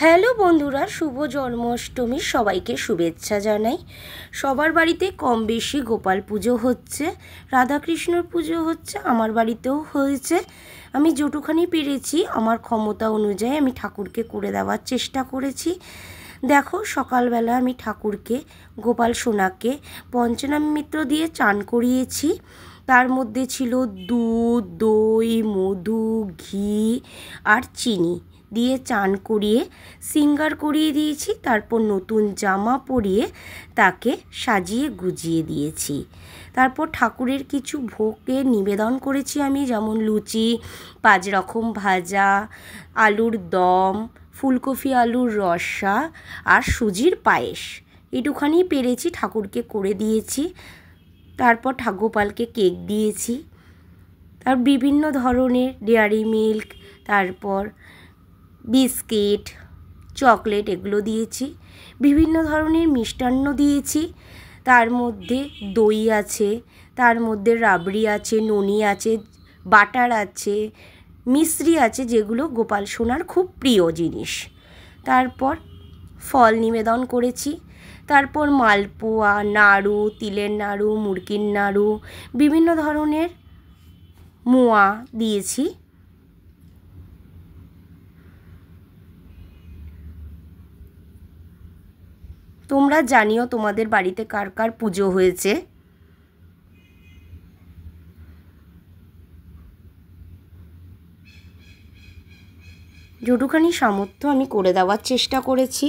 Hello বন্ধুরা, শুভ জন্মাষ্টমীর সবাইকে শুভেচ্ছা জানাই। সবার বাড়িতে কম বেশি গোপাল পুজো হচ্ছে, রাধাকৃষ্ণর পুজো হচ্ছে, আমার বাড়িতেও হয়েছে। আমি যেটুখানি পেরেছি আমার ক্ষমতা অনুযায়ী আমি ঠাকুরকে করে দেওয়ার চেষ্টা করেছি। দেখো, সকালবেলা আমি ঠাকুরকে, গোপাল সোনাকে পঞ্চামৃত দিয়ে চান করিয়েছি। তার মধ্যে ছিল দুধ, দই, মধু, ঘি আর চিনি দিয়ে চান করিয়ে সিঙ্গার করিয়ে দিয়েছি। তারপর নতুন জামা পরিয়ে তাকে সাজিয়ে গুজিয়ে দিয়েছি। তারপর ঠাকুরের কিছু ভোগের নিবেদন করেছি আমি, যেমন লুচি, 5 রকম ভাজা, আলুর দম, ফুলকপি আলুর রসা আর সুজির পায়েস। এটুখানি পেরেছি ঠাকুরকে করে দিয়েছি। তারপর গোপালকে কেক দিয়েছি। তার বিভিন্ন ধরনের ডেয়ারি মিল্ক, তারপর বিস্কিট, চকলেট এগুলো দিয়েছি। বিভিন্ন ধরনের মিষ্টান্ন দিয়েছি। তার মধ্যে দই আছে, তার মধ্যে রাবড়ি আছে, ননি আছে, বাটার আছে, মিশ্রি আছে, যেগুলো গোপাল সোনার খুব প্রিয় জিনিস। তারপর ফল নিবেদন করেছি। তারপর মালপোয়া, নাড়ু, তিলের নাড়ু, মুরগির নাড়ু, বিভিন্ন ধরনের মোয়া দিয়েছি। তোমরা জানিও তোমাদের বাড়িতে কার কার পুজো হয়েছে। যেটুখানি সামর্থ্য আমি করে দেওয়ার চেষ্টা করেছি।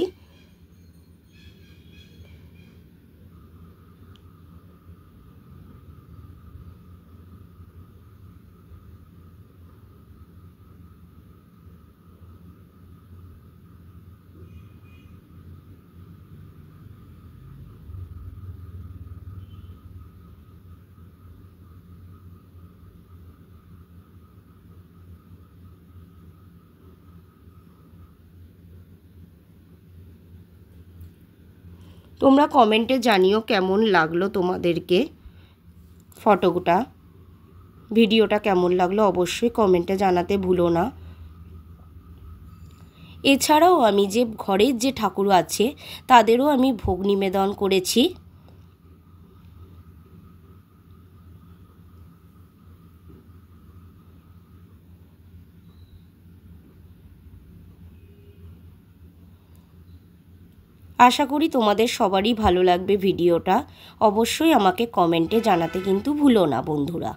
তোমরা কমেন্টে জানিও কেমন লাগলো তোমাদেরকে ফটোটা, ভিডিওটা কেমন লাগলো অবশ্যই কমেন্টে জানাতে ভুলো না। এছাড়াও আমি যে ঘরের যে ঠাকুর আছে তাদেরও আমি ভোগ নিবেদন করেছি। আশা করি তোমাদের সবারই ভালো লাগবে ভিডিওটা। অবশ্যই আমাকে কমেন্টে জানাতে কিন্তু ভুলো না বন্ধুরা।